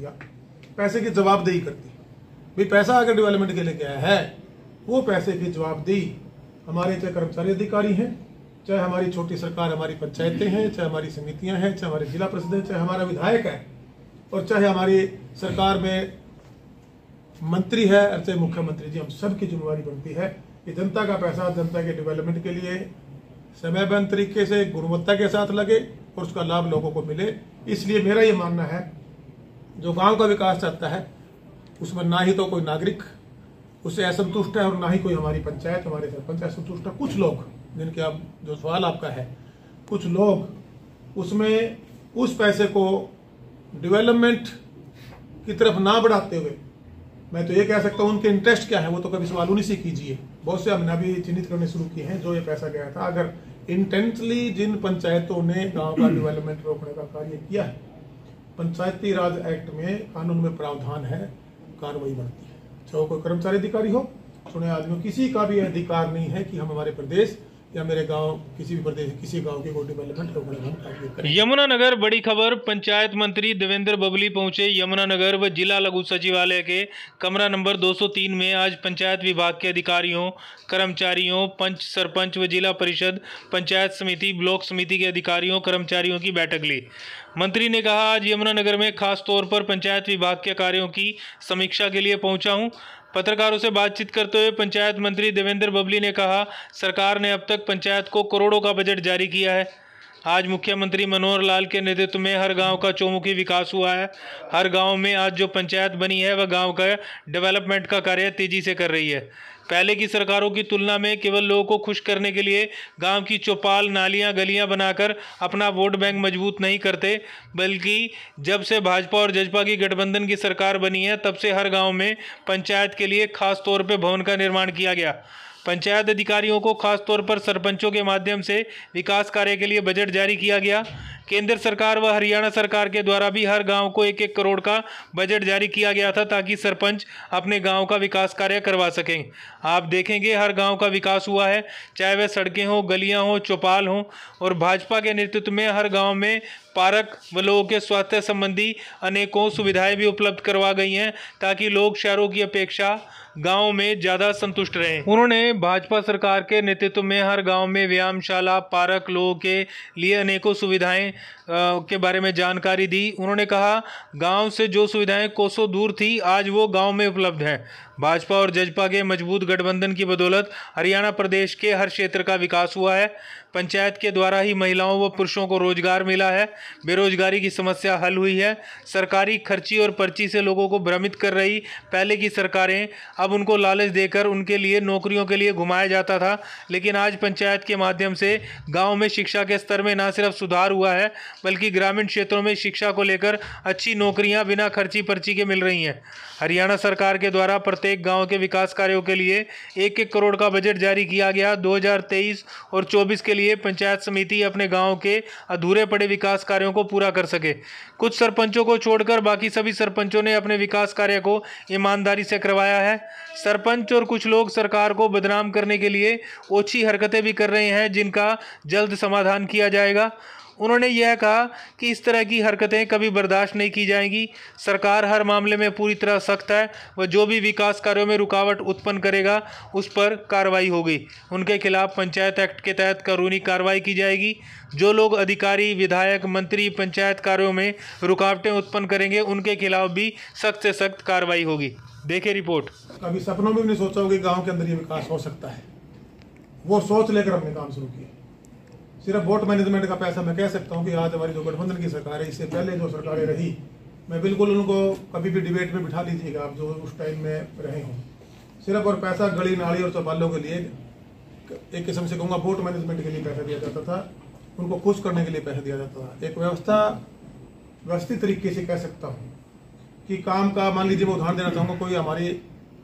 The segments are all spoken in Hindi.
दिया, पैसे की जवाबदेही करती। भाई पैसा अगर डेवलपमेंट के लिए गया है, वो पैसे की जवाबदेही हमारे चाहे कर्मचारी अधिकारी हैं, चाहे हमारी छोटी सरकार, हमारी पंचायतें हैं, चाहे हमारी समितियां हैं, चाहे हमारे जिला परिषद है, चाहे हमारा विधायक है, और चाहे हमारी सरकार में मंत्री है, और चाहे मुख्यमंत्री जी, हम सबकी जिम्मेवारी बनती है कि जनता का पैसा जनता के डेवलपमेंट के लिए समयबद्ध तरीके से गुणवत्ता के साथ लगे और उसका लाभ लोगों को मिले। इसलिए मेरा ये मानना है, जो गांव का विकास चाहता है उसमें ना ही तो कोई नागरिक उससे असंतुष्ट है और ना ही कोई हमारी पंचायत, हमारे सरपंच असंतुष्ट है। कुछ लोग, जिनके आप जो सवाल आपका है, कुछ लोग उसमें उस पैसे को डेवलपमेंट की तरफ ना बढ़ाते हुए, मैं तो ये कह सकता हूं उनके इंटरेस्ट क्या है वो तो कभी सवाल उन्हीं से कीजिए। बहुत से हमने अभी चिन्हित करने शुरू किए हैं जो ये पैसा गया था। अगर इंटेंशनली जिन पंचायतों ने गांव का डेवलपमेंट रोकने का कार्य किया है, पंचायती राज एक्ट में, कानून में प्रावधान है, कार्रवाई बनती है। चाहे कोई कर्मचारी अधिकारी हो, सुने आदमी, किसी का भी अधिकार नहीं है कि हम हमारे प्रदेश या मेरे गांव, किसी भी प्रदेश, किसी गांव की कोई डेवलपमेंट रोकने का कार्य करें। यमुनानगर बड़ी खबर। पंचायत मंत्री देवेंद्र बबली पहुंचे यमुनानगर व जिला लघु सचिवालय के कमरा नंबर 203 में आज पंचायत विभाग के अधिकारियों, कर्मचारियों, पंच, सरपंच व जिला परिषद, पंचायत समिति, ब्लॉक समिति के अधिकारियों, कर्मचारियों की बैठक ली। मंत्री ने कहा, आज यमुनानगर में खास तौर पर पंचायत विभाग के कार्यों की समीक्षा के लिए पहुंचा हूं। पत्रकारों से बातचीत करते हुए पंचायत मंत्री देवेंद्र बबली ने कहा, सरकार ने अब तक पंचायत को करोड़ों का बजट जारी किया है। आज मुख्यमंत्री मनोहर लाल के नेतृत्व में हर गांव का चौमुखी विकास हुआ है। हर गांव में आज जो पंचायत बनी है वह गांव का डेवलपमेंट का कार्य तेजी से कर रही है। पहले की सरकारों की तुलना में केवल लोगों को खुश करने के लिए गांव की चौपाल, नालियां, गलियां बनाकर अपना वोट बैंक मजबूत नहीं करते, बल्कि जब से भाजपा और जजपा की गठबंधन की सरकार बनी है तब से हर गांव में पंचायत के लिए खास तौर पर भवन का निर्माण किया गया। पंचायत अधिकारियों को खास तौर पर सरपंचों के माध्यम से विकास कार्य के लिए बजट जारी किया गया। केंद्र सरकार व हरियाणा सरकार के द्वारा भी हर गांव को 1-1 करोड़ का बजट जारी किया गया था ताकि सरपंच अपने गांव का विकास कार्य करवा सकें। आप देखेंगे हर गांव का विकास हुआ है, चाहे वह सड़कें हो, गलियां हो, चौपाल हो, और भाजपा के नेतृत्व में हर गांव में पार्क व लोगों के स्वास्थ्य संबंधी अनेकों सुविधाएं भी उपलब्ध करवा गई हैं ताकि लोग शहरों की अपेक्षा गांव में ज़्यादा संतुष्ट रहें। उन्होंने भाजपा सरकार के नेतृत्व में हर गांव में व्यायामशाला, पार्क, लोगों के लिए अनेकों सुविधाएं के बारे में जानकारी दी। उन्होंने कहा, गांव से जो सुविधाएं कोसों दूर थी आज वो गांव में उपलब्ध हैं। भाजपा और जजपा के मजबूत गठबंधन की बदौलत हरियाणा प्रदेश के हर क्षेत्र का विकास हुआ है। पंचायत के द्वारा ही महिलाओं व पुरुषों को रोजगार मिला है, बेरोजगारी की समस्या हल हुई है। सरकारी खर्ची और पर्ची से लोगों को भ्रमित कर रही पहले की सरकारें, अब उनको लालच देकर उनके लिए नौकरियों के लिए घुमाया जाता था, लेकिन आज पंचायत के माध्यम से गांव में शिक्षा के स्तर में न सिर्फ सुधार हुआ है बल्कि ग्रामीण क्षेत्रों में शिक्षा को लेकर अच्छी नौकरियां बिना खर्ची पर्ची के मिल रही हैं। हरियाणा सरकार के द्वारा प्रत्येक गांव के विकास कार्यों के लिए 1-1 करोड़ का बजट जारी किया गया। 2023 और 24 के लिए पंचायत समिति अपने गांव के अधूरे पड़े विकास कार्यों को पूरा कर सके। कुछ सरपंचों को छोड़कर बाकी सभी सरपंचों ने अपने विकास कार्य को ईमानदारी से करवाया है। सरपंच और कुछ लोग सरकार को बदनाम करने के लिए ओछी हरकतें भी कर रहे हैं जिनका जल्द समाधान किया जाएगा। उन्होंने यह कहा कि इस तरह की हरकतें कभी बर्दाश्त नहीं की जाएंगी। सरकार हर मामले में पूरी तरह सख्त है व जो भी विकास कार्यों में रुकावट उत्पन्न करेगा उस पर कार्रवाई होगी। उनके खिलाफ पंचायत एक्ट के तहत कानूनी कार्रवाई की जाएगी। जो लोग अधिकारी, विधायक, मंत्री पंचायत कार्यों में रुकावटें उत्पन्न करेंगे उनके खिलाफ भी सख्त से सख्त कार्रवाई होगी। देखें रिपोर्ट। कभी सपनों में भी नहीं सोचा होगा कि गाँव के अंदर ये विकास हो सकता है। वो सोच लेकर हमने काम शुरू किया। सिर्फ वोट मैनेजमेंट का पैसा मैं कह सकता हूं कि आज हमारी जो गठबंधन की सरकार है, इससे पहले जो सरकारें रही, मैं बिल्कुल उनको कभी भी डिबेट में बिठा लीजिएगा आप जो उस टाइम में रहे हों, सिर्फ और पैसा गली नाली और चौपालों के लिए, एक किस्म से कहूँगा वोट मैनेजमेंट के लिए पैसा दिया जाता था, उनको खुश करने के लिए पैसा दिया जाता था। एक व्यवस्थित तरीके से कह सकता हूँ कि काम का, मान लीजिए मैं उदाहरण देना चाहूँगा, कोई हमारी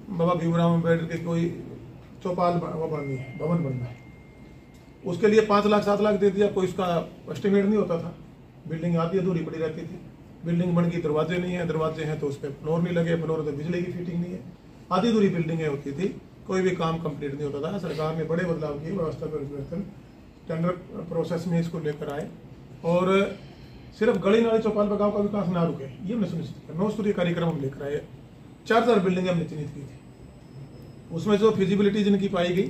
बाबा भीमराव अम्बेडकर के कोई चौपाल बननी है, भवन बनना है, उसके लिए 5 लाख 7 लाख दे दिया, कोई उसका एस्टिमेट नहीं होता था। बिल्डिंग आती अधूरी पड़ी रहती थी, बिल्डिंग बन गई, दरवाजे नहीं है, दरवाजे हैं तो उस पर फ्लोर नहीं लगे, फ्लोर तो बिजली की फिटिंग नहीं है, आधी अधूरी बिल्डिंगें होती थी, कोई भी काम कंप्लीट नहीं होता था। सरकार ने बड़े बदलाव किए, व्यवस्था परिवर्तन, टेंडर प्रोसेस में इसको लेकर आए और सिर्फ गली नाली चौपाल पर गाँव का विकास ना रुके, ये हमने सुनिश्चित किया। 9 स्तरीय कार्यक्रम हम लेकर आए, 4000 बिल्डिंगें हमने चिन्हित की थी। उसमें जो फिजिबिलिटी जिनकी पाई गई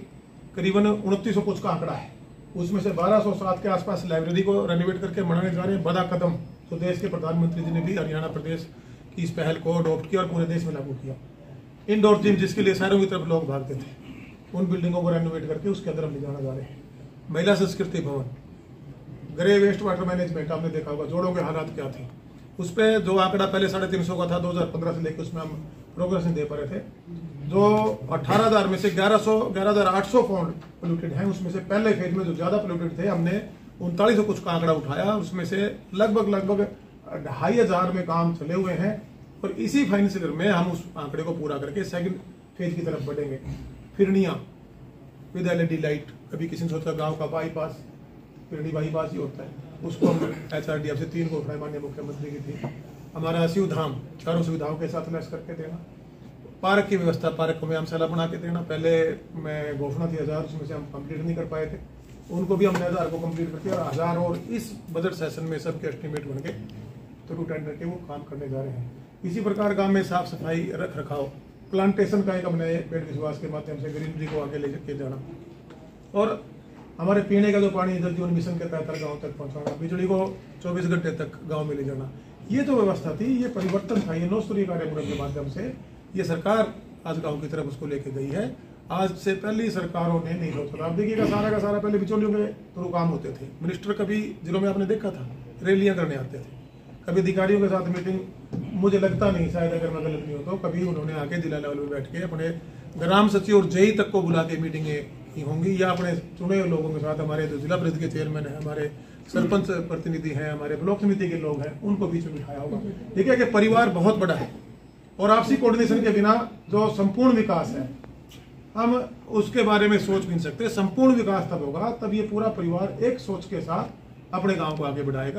करीबन 2900 कुछ का आंकड़ा है, उसमें से 1207 के आसपास लाइब्रेरी को रेनोवेट करके बनाने जा रहे हैं। बड़ा कदम तो देश के प्रधानमंत्री जी ने भी हरियाणा प्रदेश की इस पहल को अडॉप्ट किया और पूरे देश में लागू किया। इंडोर जिम जिसके लिए शहरों की तरफ लोग भागते थे, उन बिल्डिंगों को रेनोवेट करके उसके अंदर हम ले जाना जा रहे हैं। महिला संस्कृति भवन, ग्रे वेस्ट वाटर मैनेजमेंट, आपने देखा होगा जोड़ों के हालात क्या थे, उस पर जो आंकड़ा पहले 350 का था 2015 से लेकर उसमें हम प्रोग्रेस नहीं दे पा रहे थे। जो 18,000 में से 11,800 पॉन्ड पोल्यूटेड हैं, उसमें से पहले फेज में जो ज्यादा पोल्यूटेड थे हमने 3900 कुछ का आंकड़ा उठाया, उसमें से लगभग 2,500 में काम चले हुए हैं और इसी फाइनेंशियल ईयर में हम उस आंकड़े को पूरा करके सेकंड फेज की तरफ बढ़ेंगे। फिरनिया विद LED लाइट, कभी किसी ने सोचा गांव का बाईपास फिरनी बाईपास ही होता है, उसको हम HRDF से 3 को उठाए, माननीय मुख्यमंत्री की थी। हमारा शिव धाम चारों सुविधाओं के साथ लैस करके देना, पार्क की व्यवस्था, पार्क को व्यायामशाला बना के देना। पहले मैं घोषणा थी 1000, उसमें से हम कंप्लीट नहीं कर पाए थे, उनको भी हमने 1000 को कंप्लीट करके और 1000 और इस बजट सेशन में सबके एस्टिमेट बन के थ्रू टेंडर के वो काम करने जा रहे हैं। इसी प्रकार गांव में साफ सफाई रख रखाव, प्लांटेशन का एक हमने पेड़ विश्वास के माध्यम से ग्रीनरी को आगे लेके जाना और हमारे पीने का जो पानी जल जीवन मिशन के तहत गांव तक पहुंचाना, बिजली को 24 घंटे तक गांव में ले जाना। ये जो व्यवस्था थी, ये परिवर्तन था, ये 9 स्तरीय कार्यक्रम के माध्यम से ये सरकार आज गांव की तरफ उसको लेके गई है। आज से पहली सरकारों ने नहीं सोचा था। आप देखिएगा सारा का सारा पहले बिचौलियों के थ्रू काम होते थे। मिनिस्टर कभी जिलों में आपने देखा था रैलियां करने आते थे, कभी अधिकारियों के साथ मीटिंग, मुझे लगता नहीं, शायद अगर मैं गलत नहीं हो तो कभी उन्होंने आके जिला लेवल में बैठ के अपने ग्राम सचिव और जेई तक को बुला के मीटिंगें की होंगी, या अपने चुने हुए लोगों के साथ, हमारे जो जिला परिषद के चेयरमैन है, हमारे सरपंच प्रतिनिधि हैं, हमारे ब्लॉक समिति के लोग हैं, उनको बीच में बिठाया होगा। देखिए कि परिवार बहुत बड़ा है और आपसी कोऑर्डिनेशन के बिना जो संपूर्ण विकास है हम उसके बारे में सोच भी नहीं सकते। संपूर्ण विकास तब होगा तब ये पूरा परिवार एक सोच के साथ अपने गांव को आगे बढ़ाएगा।